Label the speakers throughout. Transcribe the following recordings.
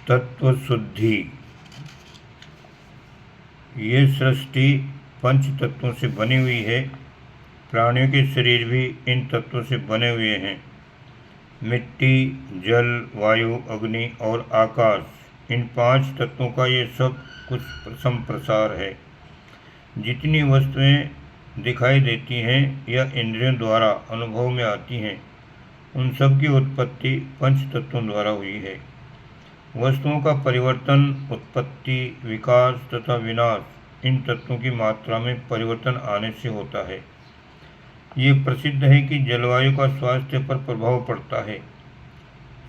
Speaker 1: तत्व शुद्धि। ये सृष्टि पंच तत्वों से बनी हुई है। प्राणियों के शरीर भी इन तत्वों से बने हुए हैं। मिट्टी, जल, वायु, अग्नि और आकाश, इन 5 तत्वों का ये सब कुछ संप्रसार है। जितनी वस्तुएं दिखाई देती हैं या इंद्रियों द्वारा अनुभव में आती हैं, उन सब की उत्पत्ति पंच तत्वों द्वारा हुई है। वस्तुओं का परिवर्तन, उत्पत्ति, विकास तथा विनाश इन तत्वों की मात्रा में परिवर्तन आने से होता है। ये प्रसिद्ध है कि जलवायु का स्वास्थ्य पर प्रभाव पड़ता है।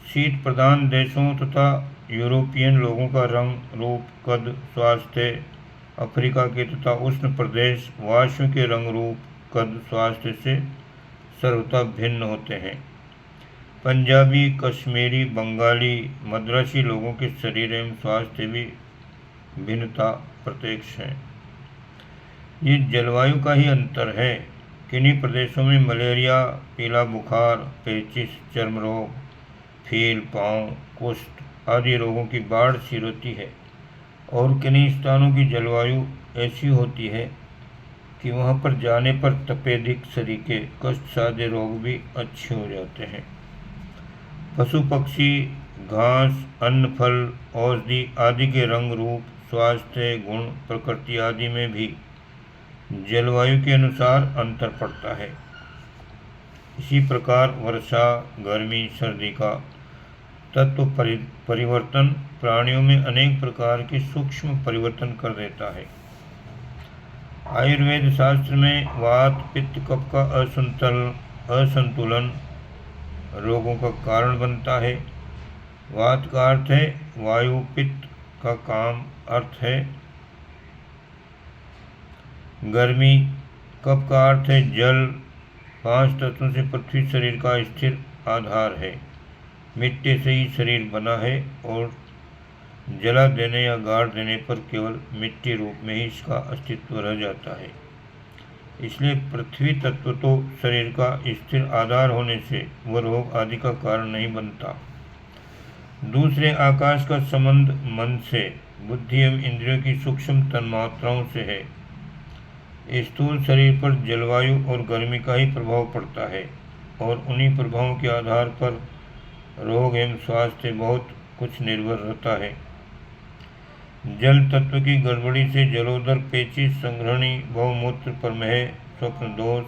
Speaker 1: शीत प्रधान देशों तथा यूरोपियन लोगों का रंग, रूप, कद, स्वास्थ्य, अफ्रीका के तथा उष्ण प्रदेश वासियों के रंग, रूप, कद, स्वास्थ्य से सर्वथा भिन्न होते हैं। पंजाबी, कश्मीरी, बंगाली, मद्रासी लोगों के शरीर एवं स्वास्थ्य भी भिन्नता प्रत्यक्ष है। ये जलवायु का ही अंतर है। किन्हीं प्रदेशों में मलेरिया, पीला बुखार, पेचिश, चर्म रोग, फील, पाँव, कुष्ठ आदि रोगों की बाढ़ सी होती है, और किन्हीं स्थानों की जलवायु ऐसी होती है कि वहाँ पर जाने पर तपेदिक, सरीखे, कष्ट सादे रोग भी अच्छे हो जाते हैं। पशु पक्षी, घास, अन्न, फल, औषधि आदि के रंग, रूप, स्वास्थ्य, गुण, प्रकृति आदि में भी जलवायु के अनुसार अंतर पड़ता है। इसी प्रकार वर्षा, गर्मी, सर्दी का तत्व परिवर्तन प्राणियों में अनेक प्रकार के सूक्ष्म परिवर्तन कर देता है। आयुर्वेद शास्त्र में वात, पित्त, कफ का असंतुलन रोगों का कारण बनता है। वात का अर्थ है वायु, पित्त का काम अर्थ है गर्मी, कफ का अर्थ है जल। 5 तत्वों से पृथ्वी शरीर का स्थिर आधार है। मिट्टी से ही शरीर बना है और जला देने या गाड़ देने पर केवल मिट्टी रूप में ही इसका अस्तित्व रह जाता है। इसलिए पृथ्वी तत्व तो शरीर का स्थिर आधार होने से वह रोग आदि का कारण नहीं बनता। दूसरे आकाश का संबंध मन से, बुद्धि एवं इंद्रियों की सूक्ष्म तन्मात्राओं से है। स्थूल शरीर पर जलवायु और गर्मी का ही प्रभाव पड़ता है, और उन्हीं प्रभावों के आधार पर रोग एवं स्वास्थ्य बहुत कुछ निर्भर रहता है। जल तत्व की गड़बड़ी से जलोदर, पेचिश, संग्रहणी, बहुमूत्र, प्रमेह, स्वप्न दोष,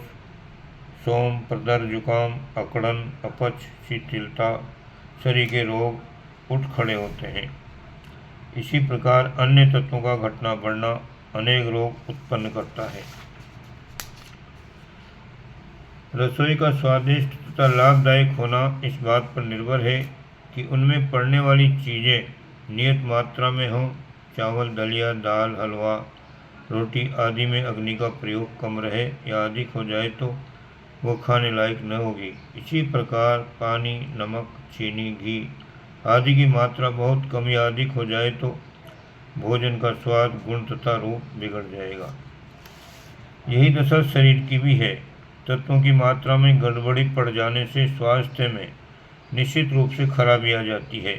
Speaker 1: सोम, प्रदर, जुकाम, अकड़न, अपच, शिथिलता, शरीर के रोग उठ खड़े होते हैं। इसी प्रकार अन्य तत्वों का घटना बढ़ना अनेक रोग उत्पन्न करता है। रसोई का स्वादिष्ट तथा लाभदायक होना इस बात पर निर्भर है कि उनमें पड़ने वाली चीज़ें नियत मात्रा में हों। चावल, दलिया, दाल, हलवा, रोटी आदि में अग्नि का प्रयोग कम रहे या अधिक हो जाए तो वो खाने लायक न होगी। इसी प्रकार पानी, नमक, चीनी, घी आदि की मात्रा बहुत कम या अधिक हो जाए तो भोजन का स्वाद, गुण तथा रूप बिगड़ जाएगा। यही दशा शरीर की भी है। तत्वों की मात्रा में गड़बड़ी पड़ जाने से स्वास्थ्य में निश्चित रूप से खराबी आ जाती है।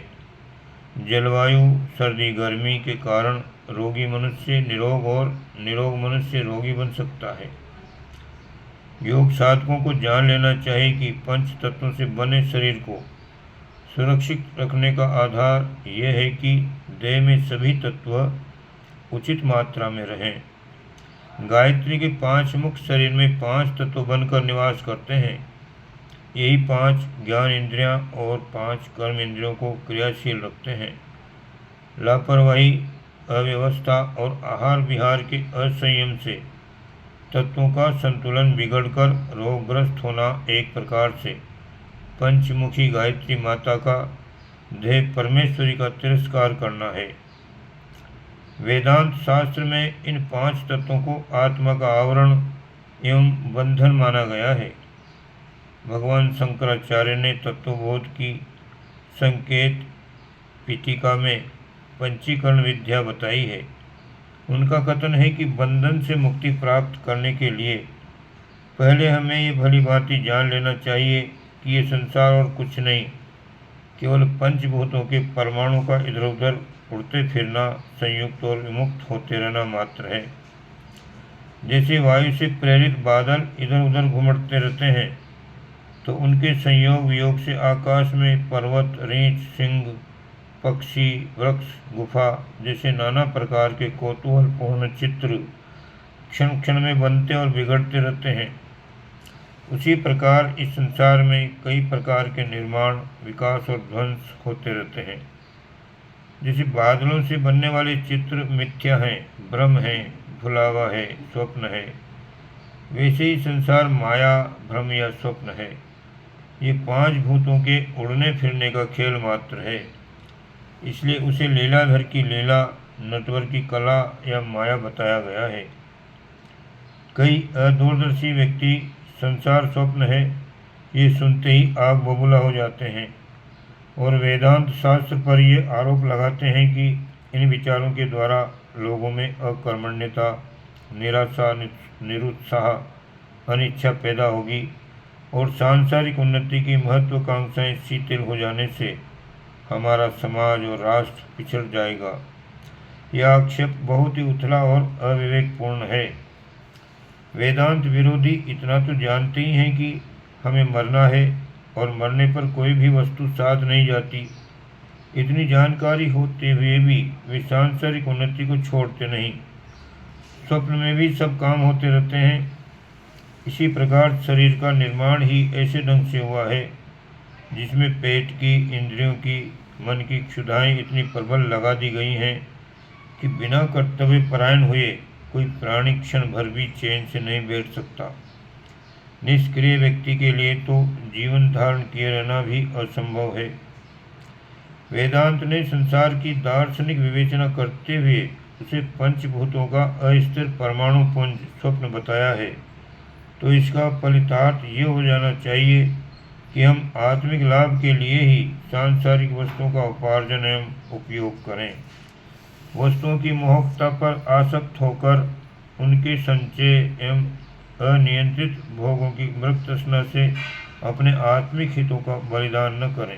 Speaker 1: जलवायु, सर्दी, गर्मी के कारण रोगी मनुष्य निरोग और निरोग मनुष्य रोगी बन सकता है। योग साधकों को जान लेना चाहिए कि पंच तत्वों से बने शरीर को सुरक्षित रखने का आधार यह है कि देह में सभी तत्व उचित मात्रा में रहें। गायत्री के 5 मुख शरीर में 5 तत्व बनकर निवास करते हैं। यही 5 ज्ञान इंद्रियां और 5 कर्म इंद्रियों को क्रियाशील रखते हैं। लापरवाही, अव्यवस्था और आहार विहार के असंयम से तत्वों का संतुलन बिगड़कर रोगग्रस्त होना एक प्रकार से पंचमुखी गायत्री माता का ध्येय परमेश्वरी का तिरस्कार करना है। वेदांत शास्त्र में इन 5 तत्वों को आत्मा का आवरण एवं बंधन माना गया है। भगवान शंकराचार्य ने तत्वबोध की संकेत पीठिका में पंचीकरण विद्या बताई है। उनका कथन है कि बंधन से मुक्ति प्राप्त करने के लिए पहले हमें ये भली भांति जान लेना चाहिए कि ये संसार और कुछ नहीं, केवल पंचभूतों के परमाणु का इधर उधर उड़ते फिरना, संयुक्त और विमुक्त होते रहना मात्र है। जैसे वायु से प्रेरित बादल इधर उधर घुमड़ते रहते हैं, तो उनके संयोग वियोग से आकाश में पर्वत, रीछ, सिंह, पक्षी, वृक्ष, गुफा जैसे नाना प्रकार के कौतूहलपूर्ण चित्र क्षण क्षण में बनते और बिगड़ते रहते हैं। उसी प्रकार इस संसार में कई प्रकार के निर्माण, विकास और ध्वंस होते रहते हैं। जैसे बादलों से बनने वाले चित्र मिथ्या हैं, भ्रम है, भुलावा है, स्वप्न है, वैसे ही संसार माया, भ्रम या स्वप्न है। ये 5 भूतों के उड़ने फिरने का खेल मात्र है। इसलिए उसे लीलाधर की लीला, नटवर की कला या माया बताया गया है। कई अदूरदर्शी व्यक्ति संसार स्वप्न है ये सुनते ही आग बबूला हो जाते हैं और वेदांत शास्त्र पर ये आरोप लगाते हैं कि इन विचारों के द्वारा लोगों में अकर्मण्यता, निराशा, निरुत्साह, अनिच्छा पैदा होगी और सांसारिक उन्नति की महत्वाकांक्षाएं शिथिल हो जाने से हमारा समाज और राष्ट्र पिछड़ जाएगा। यह आक्षेप बहुत ही उथला और अविवेकपूर्ण है। वेदांत विरोधी इतना तो जानते ही हैं कि हमें मरना है और मरने पर कोई भी वस्तु साथ नहीं जाती। इतनी जानकारी होते हुए भी वे सांसारिक उन्नति को छोड़ते नहीं। स्वप्न में भी सब काम होते रहते हैं। इसी प्रकार शरीर का निर्माण ही ऐसे ढंग से हुआ है जिसमें पेट की, इंद्रियों की, मन की क्षुधाएं इतनी प्रबल लगा दी गई हैं कि बिना कर्तव्य परायण हुए कोई प्राणी क्षण भर भी चैन से नहीं बैठ सकता। निष्क्रिय व्यक्ति के लिए तो जीवन धारण किए रहना भी असंभव है। वेदांत ने संसार की दार्शनिक विवेचना करते हुए उसे पंचभूतों का अस्थिर परमाणु पुंज स्वप्न बताया है। तो इसका फलितार्थ ये हो जाना चाहिए कि हम आत्मिक लाभ के लिए ही सांसारिक वस्तुओं का उपार्जन एवं उपयोग करें। वस्तुओं की मोहकता पर आसक्त होकर उनके संचय एवं अनियंत्रित भोगों की मृग तृष्णा से अपने आत्मिक हितों का बलिदान न करें।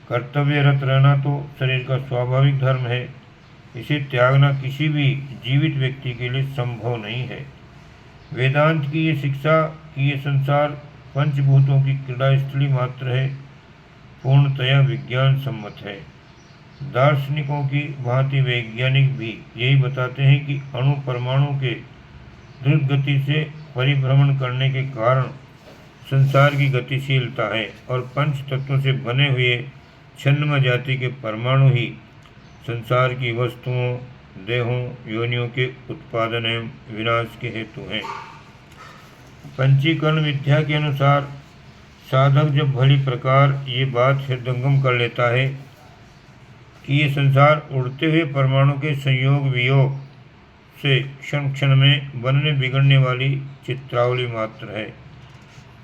Speaker 1: कर्तव्यरत रहना तो शरीर का स्वाभाविक धर्म है। इसे त्यागना किसी भी जीवित व्यक्ति के लिए संभव नहीं है। वेदांत की ये शिक्षा कि ये संसार पंचभूतों की क्रीड़ा स्थली मात्र है, पूर्णतया विज्ञान सम्मत है। दार्शनिकों की भांति वैज्ञानिक भी यही बताते हैं कि अणु परमाणु के द्रुत गति से परिभ्रमण करने के कारण संसार की गतिशीलता है और पंच तत्वों से बने हुए छन्नम जाति के परमाणु ही संसार की वस्तुओं, देहों, योनियों के उत्पादन एवं विनाश के हेतु हैं। पंचीकरण विद्या के अनुसार साधक जब भली प्रकार ये बात हृदयंगम कर लेता है कि ये संसार उड़ते हुए परमाणु के संयोग वियोग से क्षण क्षण में बनने बिगड़ने वाली चित्रावली मात्र है,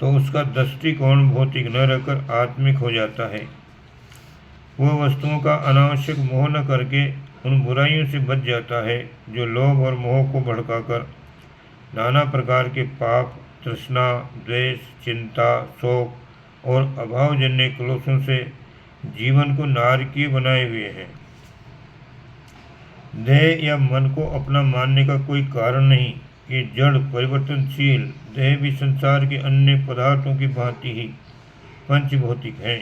Speaker 1: तो उसका दृष्टिकोण भौतिक न रहकर आत्मिक हो जाता है। वह वस्तुओं का अनावश्यक मोह न करके उन बुराइयों से बच जाता है जो लोभ और मोह को भड़काकर नाना प्रकार के पाप, तृष्णा, द्वेष, चिंता, शोक और अभावजन्य क्लेशों से जीवन को नारकीय बनाए हुए हैं। देह या मन को अपना मानने का कोई कारण नहीं। ये जड़ परिवर्तनशील देह भी संसार के अन्य पदार्थों की भांति ही पंचभौतिक हैं।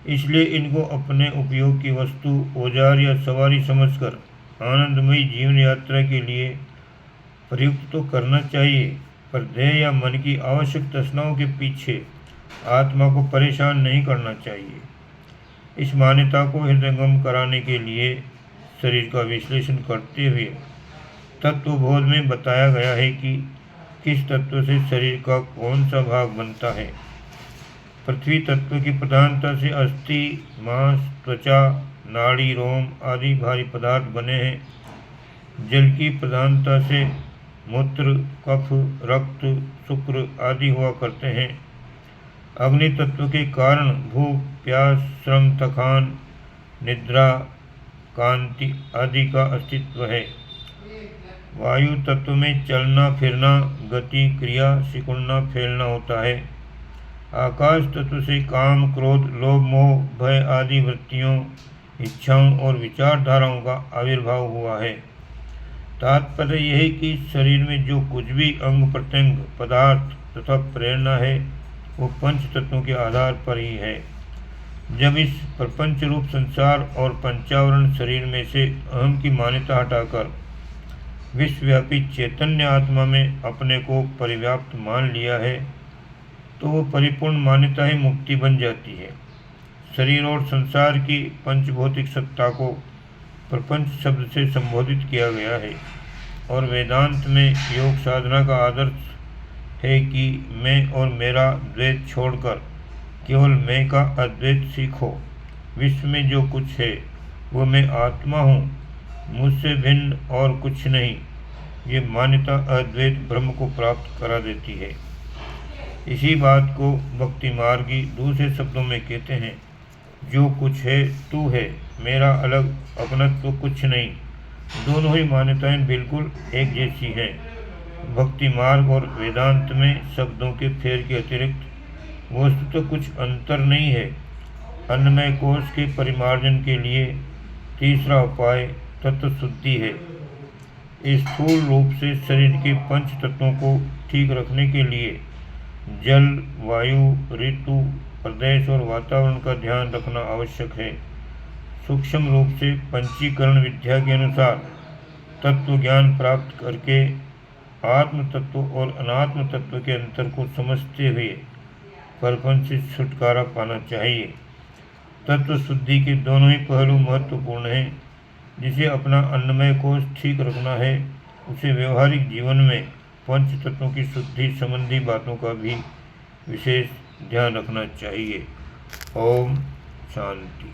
Speaker 1: इसलिए इनको अपने उपयोग की वस्तु, औजार या सवारी समझकर आनंदमयी जीवन यात्रा के लिए प्रयुक्त तो करना चाहिए, पर देह या मन की आवश्यक तृष्णाओं के पीछे आत्मा को परेशान नहीं करना चाहिए। इस मान्यता को हृदयंगम कराने के लिए शरीर का विश्लेषण करते हुए तत्वबोध में बताया गया है कि किस तत्व से शरीर का कौन सा भाग बनता है। पृथ्वी तत्व की प्रधानता से अस्थि, मांस, त्वचा, नाड़ी, रोम आदि भारी पदार्थ बने हैं। जल की प्रधानता से मूत्र, कफ, रक्त, शुक्र आदि हुआ करते हैं। अग्नि तत्व के कारण भूख, प्यास, श्रम, थकान, निद्रा, कांति आदि का अस्तित्व है। वायु तत्व में चलना फिरना, गति, क्रिया, सिकुड़ना, फैलना होता है। आकाश तत्व से काम, क्रोध, लोभ, मोह, भय आदि वृत्तियों, इच्छाओं और विचारधाराओं का आविर्भाव हुआ है। तात्पर्य यह है कि शरीर में जो कुछ भी अंग प्रत्यंग, पदार्थ तथा प्रेरणा है वो पंच तत्वों के आधार पर ही है। जब इस प्रपंच रूप संसार और पंचावरण शरीर में से अहम की मान्यता हटाकर विश्वव्यापी चैतन्य आत्मा में अपने को परिव्याप्त मान लिया है तो वो परिपूर्ण मान्यता ही मुक्ति बन जाती है। शरीर और संसार की पंचभौतिक सत्ता को प्रपंच शब्द से संबोधित किया गया है और वेदांत में योग साधना का आदर्श है कि मैं और मेरा द्वैत छोड़कर केवल मैं का अद्वैत सीखो। विश्व में जो कुछ है वो मैं आत्मा हूँ, मुझसे भिन्न और कुछ नहीं। ये मान्यता अद्वैत ब्रह्म को प्राप्त करा देती है। इसी बात को भक्ति मार्गी दूसरे शब्दों में कहते हैं, जो कुछ है तू है, मेरा अलग अपनत्व कुछ नहीं। दोनों ही मान्यताएं बिल्कुल एक जैसी हैं। भक्ति मार्ग और वेदांत में शब्दों के फेर के अतिरिक्त वस्तु तो कुछ अंतर नहीं है। अन्नमय कोश के परिमार्जन के लिए तीसरा उपाय तत्व शुद्धि है। स्थूल रूप से शरीर के पंच तत्वों को ठीक रखने के लिए जल, वायु, ऋतु, प्रदेश और वातावरण का ध्यान रखना आवश्यक है। सूक्ष्म रूप से पंचीकरण विद्या के अनुसार तत्व ज्ञान प्राप्त करके आत्म तत्व और अनात्म तत्व के अंतर को समझते हुए प्रपंच से छुटकारा पाना चाहिए। तत्व शुद्धि के दोनों ही पहलू महत्वपूर्ण हैं। जिसे अपना अन्नमय कोश ठीक रखना है उसे व्यवहारिक जीवन में पंच तत्वों की शुद्धि संबंधी बातों का भी विशेष ध्यान रखना चाहिए। ओम शांति।